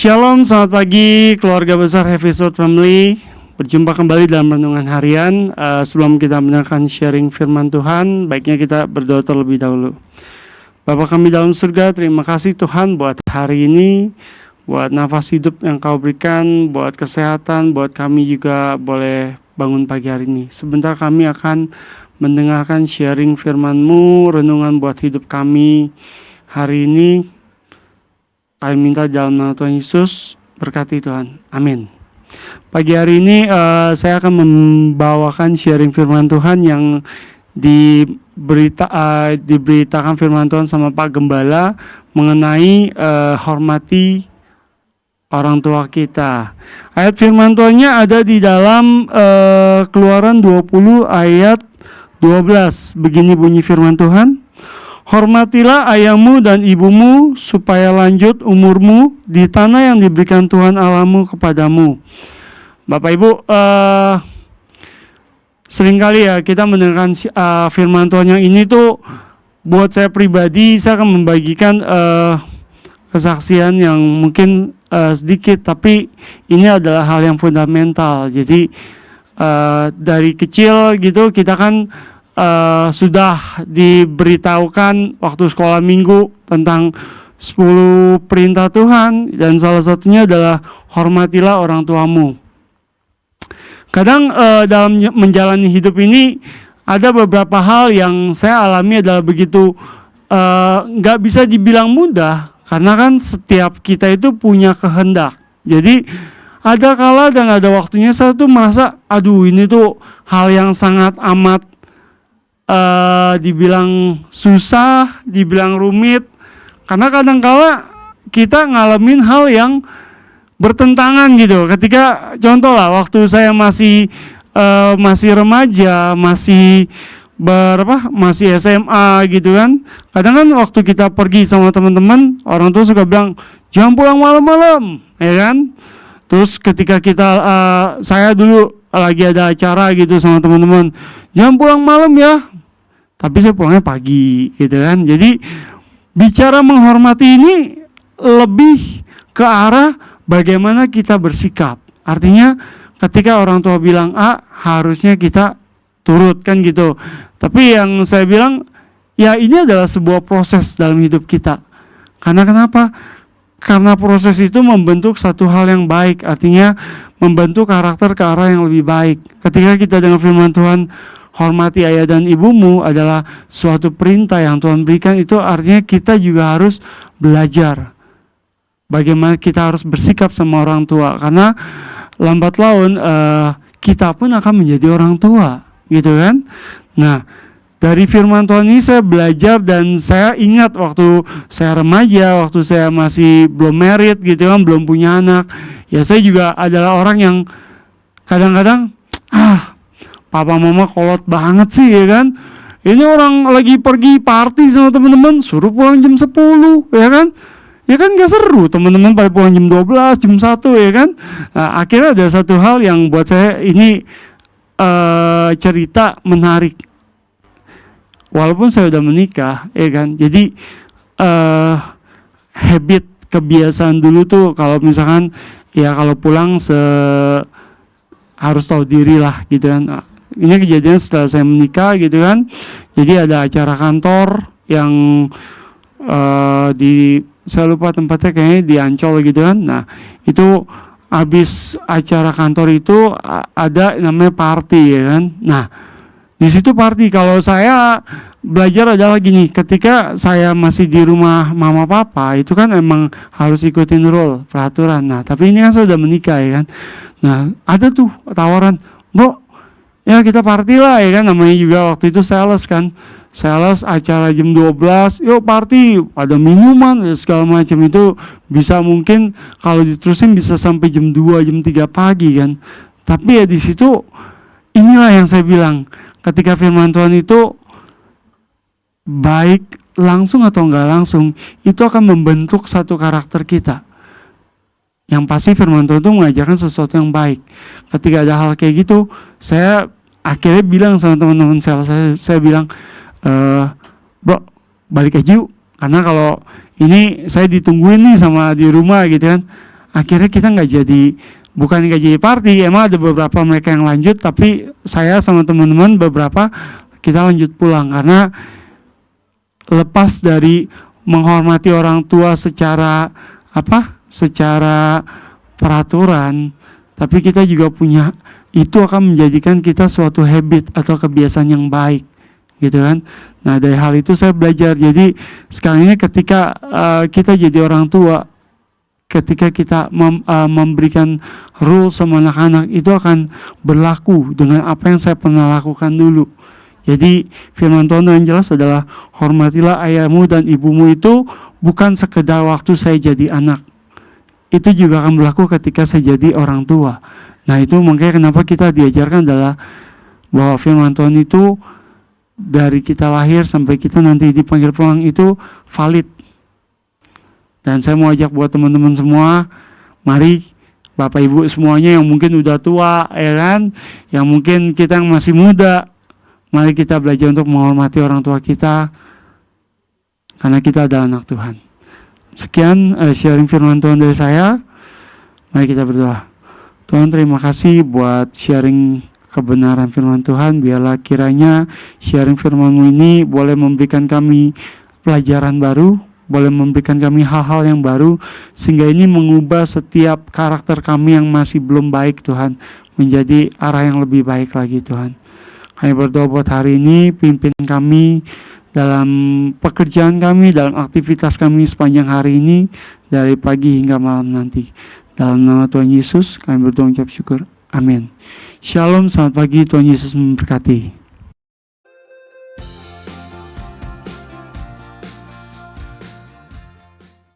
Shalom, selamat pagi keluarga besar Happy Soul Family. Berjumpa kembali dalam renungan harian. Sebelum kita mendengarkan sharing firman Tuhan, baiknya kita berdoa terlebih dahulu. Bapa kami dalam surga, terima kasih Tuhan buat hari ini, buat nafas hidup yang Kau berikan, buat kesehatan, buat kami juga boleh bangun pagi hari ini. Sebentar kami akan mendengarkan sharing firman-Mu, renungan buat hidup kami hari ini. Kami minta dalam nama Tuhan Yesus, berkati Tuhan. Amin. Pagi hari ini saya akan membawakan sharing firman Tuhan yang diberitakan firman Tuhan sama Pak Gembala mengenai hormati orang tua kita. Ayat firman Tuhannya ada di dalam Keluaran 20 ayat 12. Begini bunyi firman Tuhan. Hormatilah ayahmu dan ibumu supaya lanjut umurmu di tanah yang diberikan Tuhan Allahmu kepadamu. Bapak Ibu, seringkali ya kita mendengarkan firman Tuhan yang ini tuh buat saya pribadi, saya akan membagikan kesaksian yang mungkin sedikit, tapi ini adalah hal yang fundamental. Jadi dari kecil gitu kita kan sudah diberitahukan waktu sekolah minggu tentang 10 perintah Tuhan, dan salah satunya adalah hormatilah orang tuamu. Kadang dalam menjalani hidup ini ada beberapa hal yang saya alami adalah begitu gak bisa dibilang mudah, karena kan setiap kita itu punya kehendak. Jadi ada kala dan ada waktunya saya tuh merasa aduh ini tuh hal yang sangat amat dibilang susah, dibilang rumit, karena kadang-kala kita ngalamin hal yang bertentangan gitu. Ketika contoh lah, waktu saya masih remaja, masih SMA gitu kan, kadang kan waktu kita pergi sama teman-teman, orang tua suka bilang jangan pulang malam-malam, ya kan? Terus ketika saya dulu lagi ada acara gitu sama teman-teman, jangan pulang malam ya, tapi saya pulangnya pagi gitu kan. Jadi bicara menghormati ini lebih ke arah bagaimana kita bersikap. Artinya ketika orang tua bilang A, harusnya kita turut kan gitu. Tapi yang saya bilang ya ini adalah sebuah proses dalam hidup kita. Karena kenapa? Karena proses itu membentuk satu hal yang baik, artinya membentuk karakter ke arah yang lebih baik. Ketika kita dengar firman Tuhan, hormati ayah dan ibumu adalah suatu perintah yang Tuhan berikan, itu artinya kita juga harus belajar bagaimana kita harus bersikap sama orang tua. Karena lambat laun kita pun akan menjadi orang tua, gitu kan. Nah, dari firman Tuhan ini saya belajar, dan saya ingat waktu saya remaja, waktu saya masih belum married gitu kan, belum punya anak. Ya saya juga adalah orang yang kadang-kadang papa mama kolot banget sih ya kan. Ini orang lagi pergi party sama teman-teman, suruh pulang jam 10 ya kan. Ya kan gak seru, teman-teman pada pulang jam 12, jam 1 ya kan. Nah, akhirnya ada satu hal yang buat saya ini cerita menarik. Walaupun saya udah menikah ya kan. Jadi habit kebiasaan dulu tuh kalau misalkan ya kalau pulang harus tahu diri lah gitu kan. Nah, ini kejadian setelah saya menikah gitu kan. Jadi ada acara kantor yang saya lupa tempatnya, kayaknya di Ancol gitu kan. Nah itu habis acara kantor itu ada namanya party ya kan. Nah di situ party, kalau saya belajar adalah gini, ketika saya masih di rumah mama papa itu kan emang harus ikutin rule, peraturan. Nah tapi ini kan saya udah menikah ya kan. Nah ada tuh tawaran, bro ya kita party lah ya kan, namanya juga waktu itu sales kan, sales acara jam 12, yuk party, ada minuman ya, segala macam. Itu bisa mungkin kalau diterusin bisa sampai jam 2, jam 3 pagi kan. Tapi ya di situ inilah yang saya bilang, ketika firman Tuhan itu baik langsung atau enggak langsung, itu akan membentuk satu karakter kita. Yang pasti firman Tuhan itu mengajarkan sesuatu yang baik. Ketika ada hal kayak gitu, saya akhirnya bilang sama teman-teman saya bilang, bro balik aja yuk, karena kalau ini saya ditungguin nih sama di rumah gitu kan. akhirnya kita bukan nggak jadi party. Emang ada beberapa mereka yang lanjut, tapi saya sama teman-teman beberapa kita lanjut pulang karena lepas dari menghormati orang tua secara peraturan, tapi kita juga punya, itu akan menjadikan kita suatu habit atau kebiasaan yang baik, gitu kan. Nah, dari hal itu saya belajar. Jadi sekarang ini ketika kita jadi orang tua, ketika kita memberikan rule sama anak-anak, itu akan berlaku dengan apa yang saya pernah lakukan dulu. Jadi firman Tuhan yang jelas adalah hormatilah ayahmu dan ibumu, itu bukan sekedar waktu saya jadi anak. Itu juga akan berlaku ketika saya jadi orang tua. Nah, itu makanya kenapa kita diajarkan adalah bahwa firman Tuhan itu dari kita lahir sampai kita nanti dipanggil pulang itu valid. Dan saya mau ajak buat teman-teman semua, mari Bapak Ibu semuanya yang mungkin udah tua, ya kan, yang mungkin kita yang masih muda, mari kita belajar untuk menghormati orang tua kita, karena kita adalah anak Tuhan. Sekian sharing firman Tuhan dari saya. Mari kita berdoa. Tuhan, terima kasih buat sharing kebenaran firman Tuhan. Biarlah kiranya sharing firman-Mu ini boleh memberikan kami pelajaran baru, boleh memberikan kami hal-hal yang baru, sehingga ini mengubah setiap karakter kami yang masih belum baik, Tuhan, menjadi arah yang lebih baik lagi, Tuhan. Kami berdoa buat hari ini, pimpin kami dalam pekerjaan kami, dalam aktivitas kami sepanjang hari ini, dari pagi hingga malam nanti. Dalam nama Tuhan Yesus, kami berdoa ucap syukur. Amin. Shalom, selamat pagi, Tuhan Yesus memberkati.